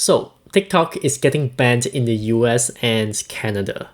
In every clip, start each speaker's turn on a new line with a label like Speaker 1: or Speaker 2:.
Speaker 1: So, TikTok is getting banned in the US and Canada.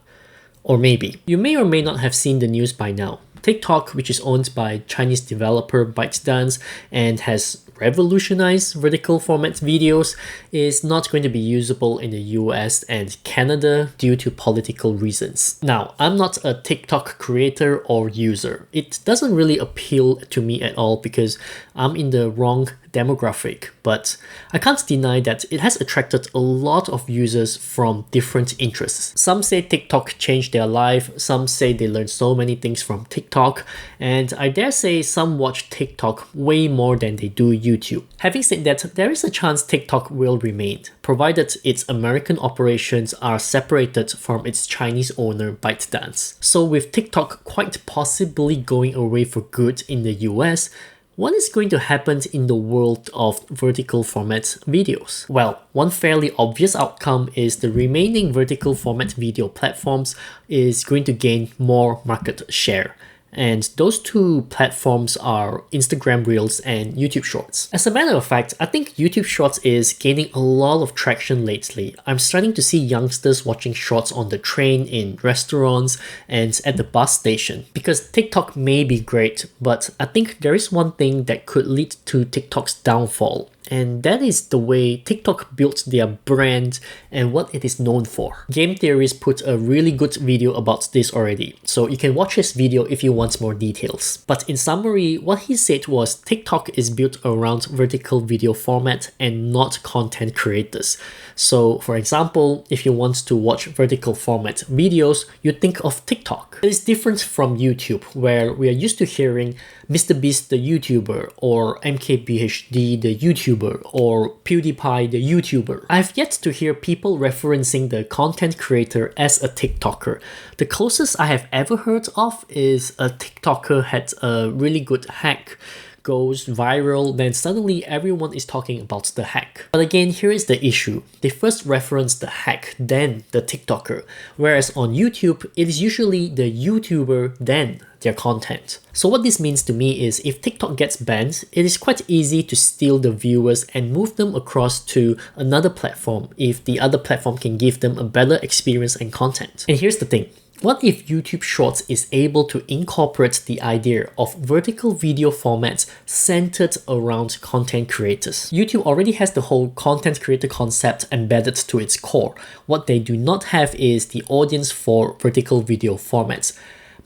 Speaker 1: Or maybe. You may or may not have seen the news by now. TikTok, which is owned by Chinese developer ByteDance and has revolutionized vertical format videos, is not going to be usable in the US and Canada due to political reasons. Now, I'm not a TikTok creator or user. It doesn't really appeal to me at all because I'm in the wrong demographic, but I can't deny that it has attracted a lot of users from different interests. Some say TikTok changed their life, some say they learned so many things from TikTok, and I dare say some watch TikTok way more than they do YouTube. Having said that, there is a chance TikTok will remain, provided its American operations are separated from its Chinese owner ByteDance. So with TikTok quite possibly going away for good in the US, what is going to happen in the world of vertical format videos? Well, one fairly obvious outcome is the remaining vertical format video platforms is going to gain more market share. And those two platforms are Instagram Reels and YouTube Shorts. As a matter of fact, I think YouTube Shorts is gaining a lot of traction lately. I'm starting to see youngsters watching shorts on the train, in restaurants, and at the bus station. Because TikTok may be great, but I think there is one thing that could lead to TikTok's downfall. And that is the way TikTok built their brand and what it is known for. Game Theorist put a really good video about this already, so you can watch his video if you want more details. But in summary, what he said was TikTok is built around vertical video format and not content creators. So for example, if you want to watch vertical format videos, you think of TikTok. It is different from YouTube, where we are used to hearing MrBeast the YouTuber, or MKBHD the YouTuber, or PewDiePie the YouTuber. I've yet to hear people referencing the content creator as a TikToker. The closest I have ever heard of is a TikToker had a really good hack, goes viral, then suddenly everyone is talking about the hack. But again, here is the issue. They first reference the hack, then the TikToker. Whereas on YouTube, it is usually the YouTuber, then their content. So what this means to me is if TikTok gets banned, it is quite easy to steal the viewers and move them across to another platform if the other platform can give them a better experience and content. And here's the thing. What if YouTube Shorts is able to incorporate the idea of vertical video formats centered around content creators? YouTube already has the whole content creator concept embedded to its core. What they do not have is the audience for vertical video formats.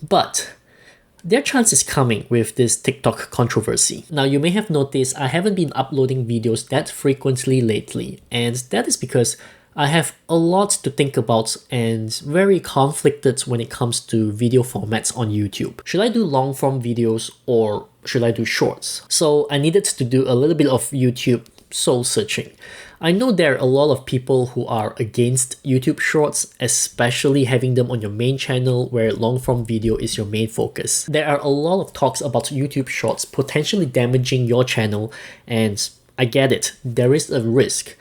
Speaker 1: But their chance is coming with this TikTok controversy. Now, you may have noticed I haven't been uploading videos that frequently lately, and that is because I have a lot to think about and very conflicted when it comes to video formats on YouTube. Should I do long form videos or should I do shorts? So I needed to do a little bit of YouTube soul searching. I know there are a lot of people who are against YouTube Shorts, especially having them on your main channel where long form video is your main focus. There are a lot of talks about YouTube Shorts potentially damaging your channel, and I get it, there is a risk,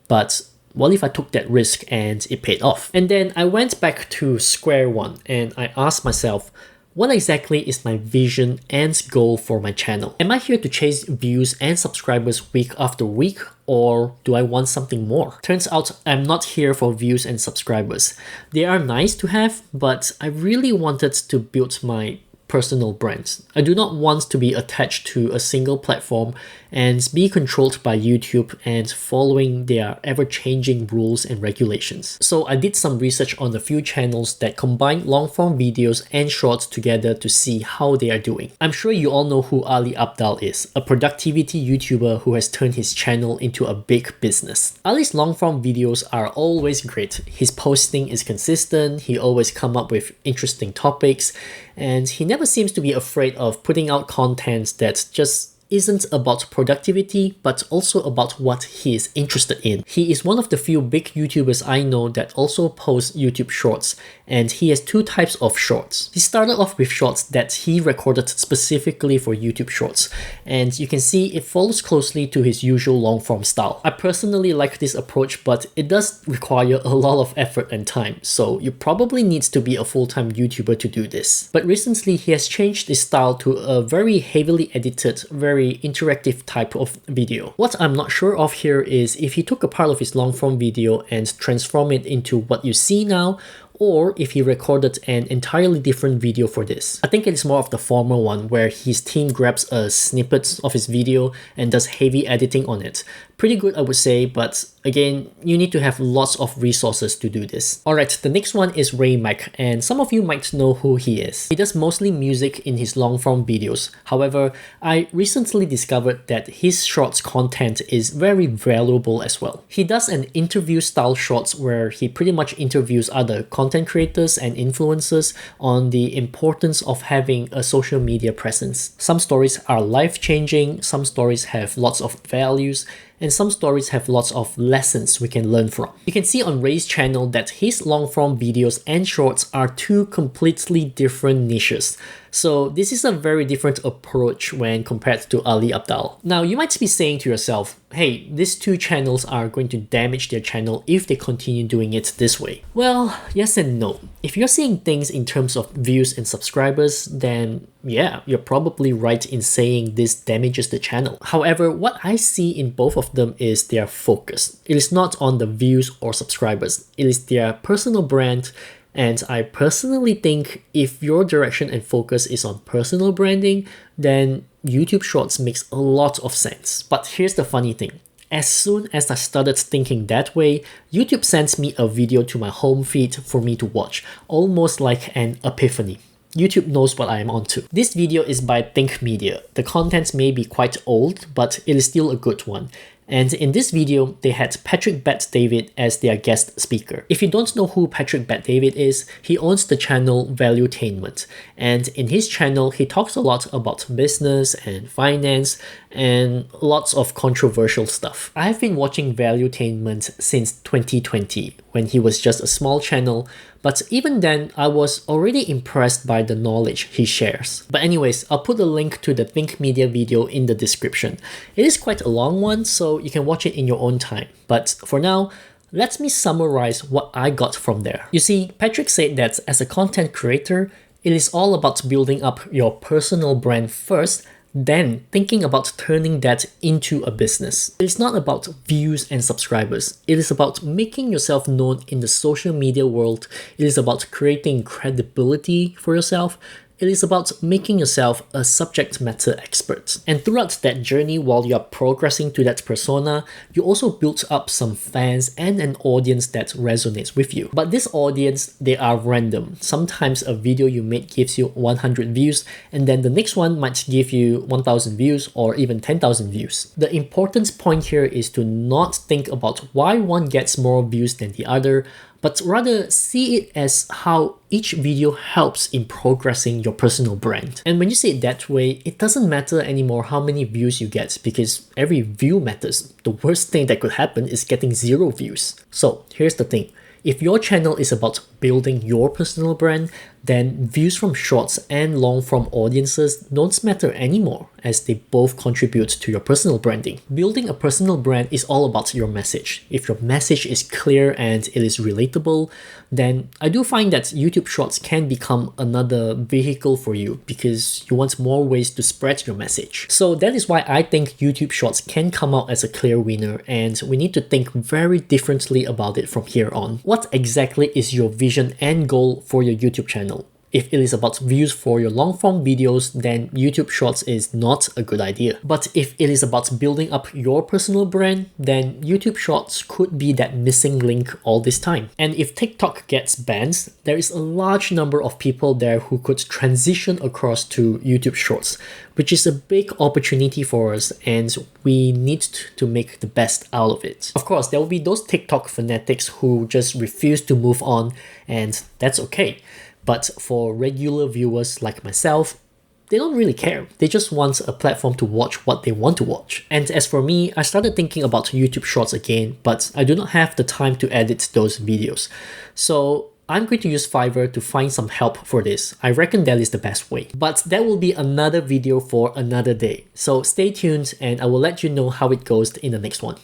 Speaker 1: but what if I took that risk and it paid off? And then I went back to square one and I asked myself, what exactly is my vision and goal for my channel? Am I here to chase views and subscribers week after week, or do I want something more? Turns out I'm not here for views and subscribers. They are nice to have, but I really wanted to build my personal brand. I do not want to be attached to a single platform and be controlled by YouTube and following their ever-changing rules and regulations. So I did some research on a few channels that combine long-form videos and shorts together to see how they are doing. I'm sure you all know who Ali Abdaal is, a productivity YouTuber who has turned his channel into a big business. Ali's long-form videos are always great. His posting is consistent, he always comes up with interesting topics, and he never seems to be afraid of putting out content that just isn't about productivity, but also about what he is interested in. He is one of the few big YouTubers I know that also posts YouTube Shorts, and he has two types of shorts. He started off with shorts that he recorded specifically for YouTube Shorts, and you can see it follows closely to his usual long-form style. I personally like this approach, but it does require a lot of effort and time, so you probably need to be a full-time YouTuber to do this. But recently, he has changed his style to a very heavily edited, very very interactive type of video. What I'm not sure of here is if he took a part of his long form video and transformed it into what you see now, or if he recorded an entirely different video for this. I think it's more of the former one, where his team grabs a snippet of his video and does heavy editing on it. Pretty good, I would say, but again, you need to have lots of resources to do this. Alright, the next one is Ray Mac, and some of you might know who he is. He does mostly music in his long form videos. However, I recently discovered that his shorts content is very valuable as well. He does an interview style shorts where he pretty much interviews other content creators and influencers on the importance of having a social media presence. Some stories are life-changing, some stories have lots of values, and some stories have lots of lessons we can learn from. You can see on Ray's channel that his long-form videos and shorts are two completely different niches. So this is a very different approach when compared to Ali Abdaal. Now you might be saying to yourself, hey, these two channels are going to damage their channel if they continue doing it this way. Well, yes and no. If you're seeing things in terms of views and subscribers, then yeah, you're probably right in saying this damages the channel. However, what I see in both of them is their focus. It is not on the views or subscribers. It is their personal brand. And I personally think if your direction and focus is on personal branding, then YouTube Shorts makes a lot of sense. But here's the funny thing. As soon as I started thinking that way, YouTube sends me a video to my home feed for me to watch, almost like an epiphany. YouTube knows what I am onto. This video is by Think Media. The content may be quite old, but it is still a good one. And in this video, they had Patrick Bet-David as their guest speaker. If you don't know who Patrick Bet-David is, he owns the channel Valuetainment. And in his channel, he talks a lot about business and finance and lots of controversial stuff. I've been watching Valuetainment since 2020, when he was just a small channel, but even then, I was already impressed by the knowledge he shares. But anyways, I'll put a link to the Think Media video in the description. It is quite a long one, so you can watch it in your own time. But for now, let me summarize what I got from there. You see, Patrick said that as a content creator, it is all about building up your personal brand first, then thinking about turning that into a business. It's not about views and subscribers. It is about making yourself known in the social media world. It is about creating credibility for yourself. It is about making yourself a subject matter expert. And throughout that journey, while you're progressing to that persona, you also build up some fans and an audience that resonates with you. But this audience, they are random. Sometimes a video you make gives you 100 views, and then the next one might give you 1,000 views or even 10,000 views. The important point here is to not think about why one gets more views than the other, but rather see it as how each video helps in progressing your personal brand. And when you say it that way, it doesn't matter anymore how many views you get, because every view matters. The worst thing that could happen is getting 0 views. So here's the thing. If your channel is about building your personal brand, then views from shorts and long-form audiences don't matter anymore, as they both contribute to your personal branding. Building a personal brand is all about your message. If your message is clear and it is relatable, then I do find that YouTube Shorts can become another vehicle for you because you want more ways to spread your message. So that is why I think YouTube Shorts can come out as a clear winner, and we need to think very differently about it from here on. What exactly is your vision and goal for your YouTube channel? If it is about views for your long-form videos, then YouTube Shorts is not a good idea. But if it is about building up your personal brand, then YouTube Shorts could be that missing link all this time. And if TikTok gets banned, there is a large number of people there who could transition across to YouTube Shorts, which is a big opportunity for us, and we need to make the best out of it. Of course, there will be those TikTok fanatics who just refuse to move on, and that's okay. But for regular viewers like myself, they don't really care. They just want a platform to watch what they want to watch. And as for me, I started thinking about YouTube Shorts again, but I do not have the time to edit those videos. So I'm going to use Fiverr to find some help for this. I reckon that is the best way. But that will be another video for another day. So stay tuned and I will let you know how it goes in the next one.